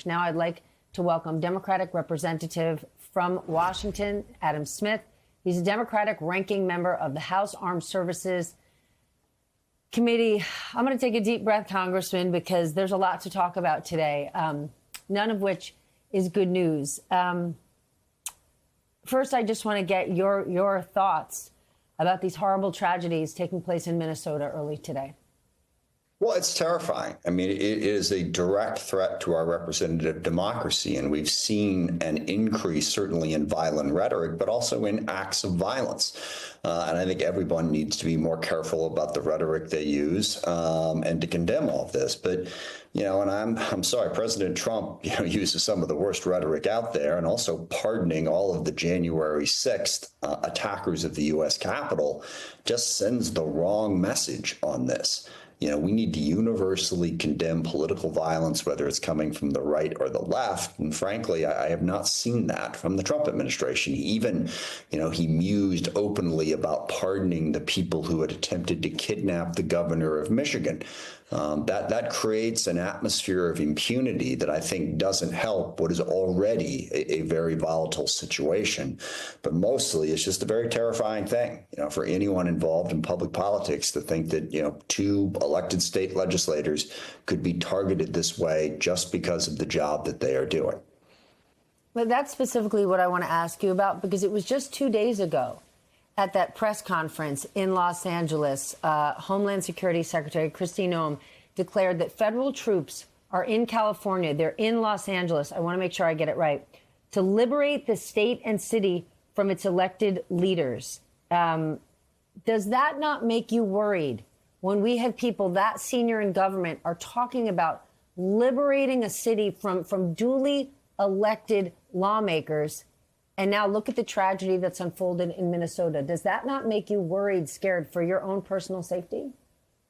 Now I'd like to welcome Democratic Representative from Washington, Adam Smith. He's a Democratic ranking member of the House Armed Services Committee. I'm going to take a deep breath, Congressman, because there's a lot to talk about today, none of which is good news. First, I just want to get your thoughts about these horrible tragedies taking place in Minnesota early today. Well, it's terrifying. I mean, it is a direct threat to our representative democracy. And we've seen an increase, certainly in violent rhetoric, but also in acts of violence. And I think everyone needs to be more careful about the rhetoric they use and to condemn all of this. But, and I'm sorry, President Trump, uses some of the worst rhetoric out there, and also pardoning all of the January 6th attackers of the U.S. Capitol just sends the wrong message on this. We need to universally condemn political violence, whether it's coming from the right or the left. And frankly, I have not seen that from the Trump administration. He mused openly about pardoning the people who had attempted to kidnap the governor of Michigan. That creates an atmosphere of impunity that I think doesn't help what is already a very volatile situation. But mostly, it's just a very terrifying thing, for anyone involved in public politics to think that, two elected state legislators could be targeted this way just because of the job that they are doing. But that's specifically what I want to ask you about, because it was just 2 days ago at that press conference in Los Angeles, Homeland Security Secretary Kristi Noem declared that federal troops are in California. They're in Los Angeles. I want to make sure I get it right. To liberate the state and city from its elected leaders. Does that not make you worried when we have people that senior in government are talking about liberating a city from duly elected lawmakers? And now look at the tragedy that's unfolded in Minnesota. Does that not make you worried, scared for your own personal safety?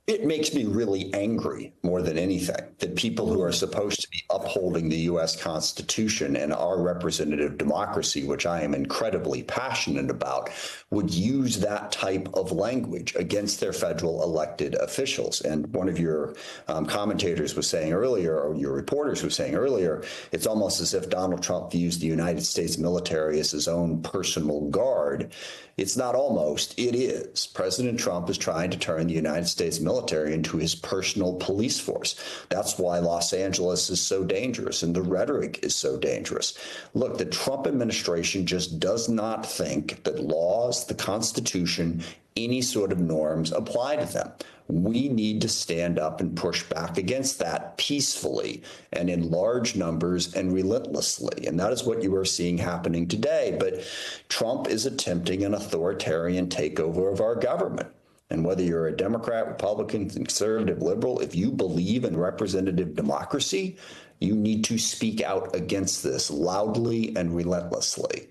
It makes me really angry more than anything that people who are supposed to be upholding the U.S. Constitution and our representative democracy, which I am incredibly passionate about, would use that type of language against their federal elected officials. And one of your commentators was saying earlier, or your reporters was saying earlier, it's almost as if Donald Trump views the United States military as his own personal guard. It's not almost, it is. President Trump is trying to turn the United States military into his personal police force. That's why Los Angeles is so dangerous and the rhetoric is so dangerous. Look, the Trump administration just does not think that laws, the Constitution, any sort of norms apply to them. We need to stand up and push back against that peacefully and in large numbers and relentlessly. And that is what you are seeing happening today. But Trump is attempting an authoritarian takeover of our government. And whether you're a Democrat, Republican, conservative, liberal, if you believe in representative democracy, you need to speak out against this loudly and relentlessly.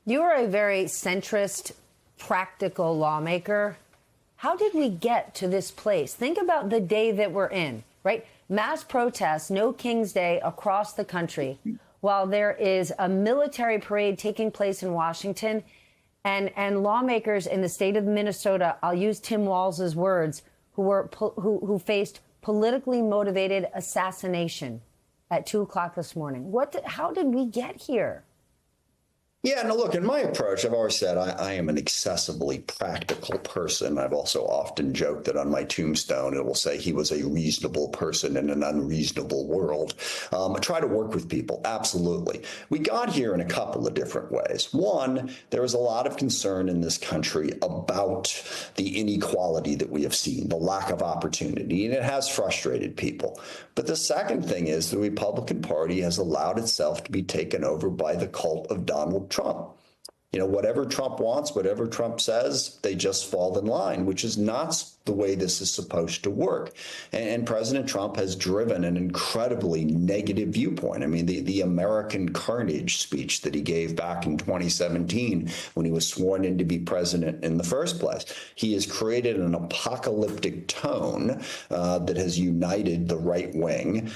You are a very centrist, practical lawmaker. How did we get to this place? Think about the day that we're in, right? Mass protests, no King's Day across the country, while there is a military parade taking place in Washington, and lawmakers in the state of Minnesota, I'll use Tim Walz's words, who faced politically motivated assassination at 2 o'clock this morning. How did we get here? Yeah, no, look, in my approach, I've always said I am an excessively practical person. I've also often joked that on my tombstone, it will say he was a reasonable person in an unreasonable world. I try to work with people, absolutely. We got here in a couple of different ways. One, there is a lot of concern in this country about the inequality that we have seen, the lack of opportunity, and it has frustrated people. But the second thing is the Republican Party has allowed itself to be taken over by the cult of Donald Trump. Whatever Trump wants, whatever Trump says, they just fall in line, which is not the way this is supposed to work. And President Trump has driven an incredibly negative viewpoint. I mean, the American carnage speech that he gave back in 2017 when he was sworn in to be president in the first place, he has created an apocalyptic tone that has united the right wing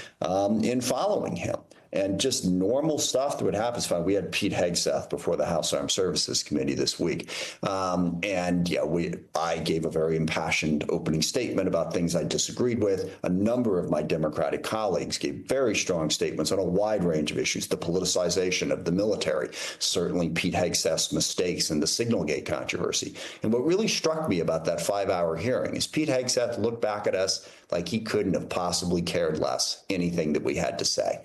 in following him. And just normal stuff that would happen is fine. We had Pete Hegseth before the House Armed Services Committee this week. I gave a very impassioned opening statement about things I disagreed with. A number of my Democratic colleagues gave very strong statements on a wide range of issues, the politicization of the military, certainly Pete Hegseth's mistakes in the Signalgate controversy. And what really struck me about that 5-hour hearing is Pete Hegseth looked back at us like he couldn't have possibly cared less anything that we had to say.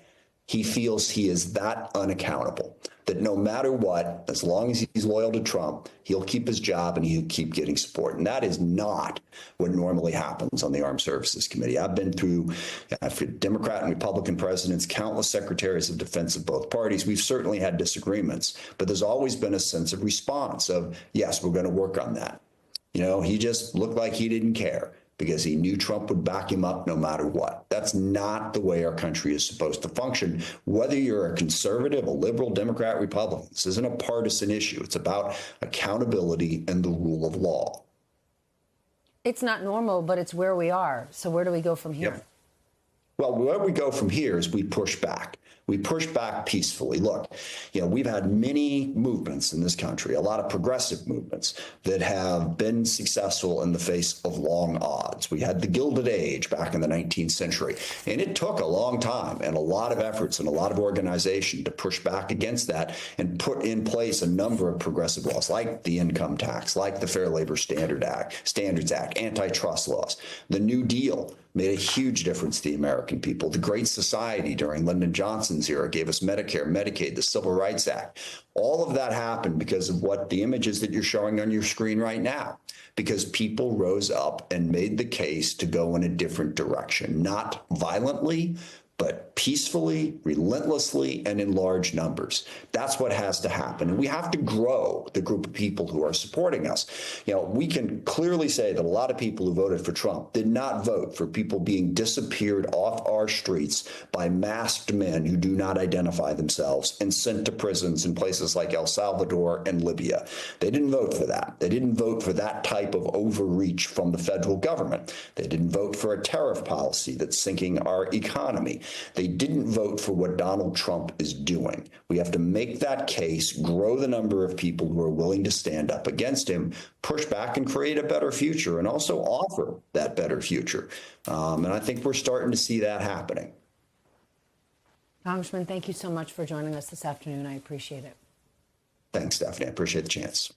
He feels he is that unaccountable, that no matter what, as long as he's loyal to Trump, he'll keep his job and he'll keep getting support. And that is not what normally happens on the Armed Services Committee. I've been through for Democrat and Republican presidents, countless secretaries of defense of both parties. We've certainly had disagreements, but there's always been a sense of response of, yes, we're going to work on that. You know, he just looked like he didn't care, because he knew Trump would back him up no matter what. That's not the way our country is supposed to function. Whether you're a conservative, a liberal, Democrat, Republican, this isn't a partisan issue. It's about accountability and the rule of law. It's not normal, but it's where we are. So where do we go from here? Yep. Well, where we go from here is we push back. We push back peacefully. Look, you know, we've had many movements in this country, a lot of progressive movements that have been successful in the face of long odds. We had the Gilded Age back in the 19th century, and it took a long time and a lot of efforts and a lot of organization to push back against that and put in place a number of progressive laws like the income tax, like the Fair Labor Standards Act, antitrust laws. The New Deal made a huge difference to the American people. The Great Society during Lyndon Johnson's era gave us Medicare, Medicaid, the Civil Rights Act. All of that happened because of what the images that you're showing on your screen right now, because people rose up and made the case to go in a different direction, not violently, but peacefully, relentlessly, and in large numbers. That's what has to happen. And we have to grow the group of people who are supporting us. You know, we can clearly say that a lot of people who voted for Trump did not vote for people being disappeared off our streets by masked men who do not identify themselves and sent to prisons in places like El Salvador and Libya. They didn't vote for that. They didn't vote for that type of overreach from the federal government. They didn't vote for a tariff policy that's sinking our economy. They didn't vote for what Donald Trump is doing. We have to make that case, grow the number of people who are willing to stand up against him, push back and create a better future, and also offer that better future. And I think we're starting to see that happening. Congressman, thank you so much for joining us this afternoon. I appreciate it. Thanks, Stephanie. I appreciate the chance.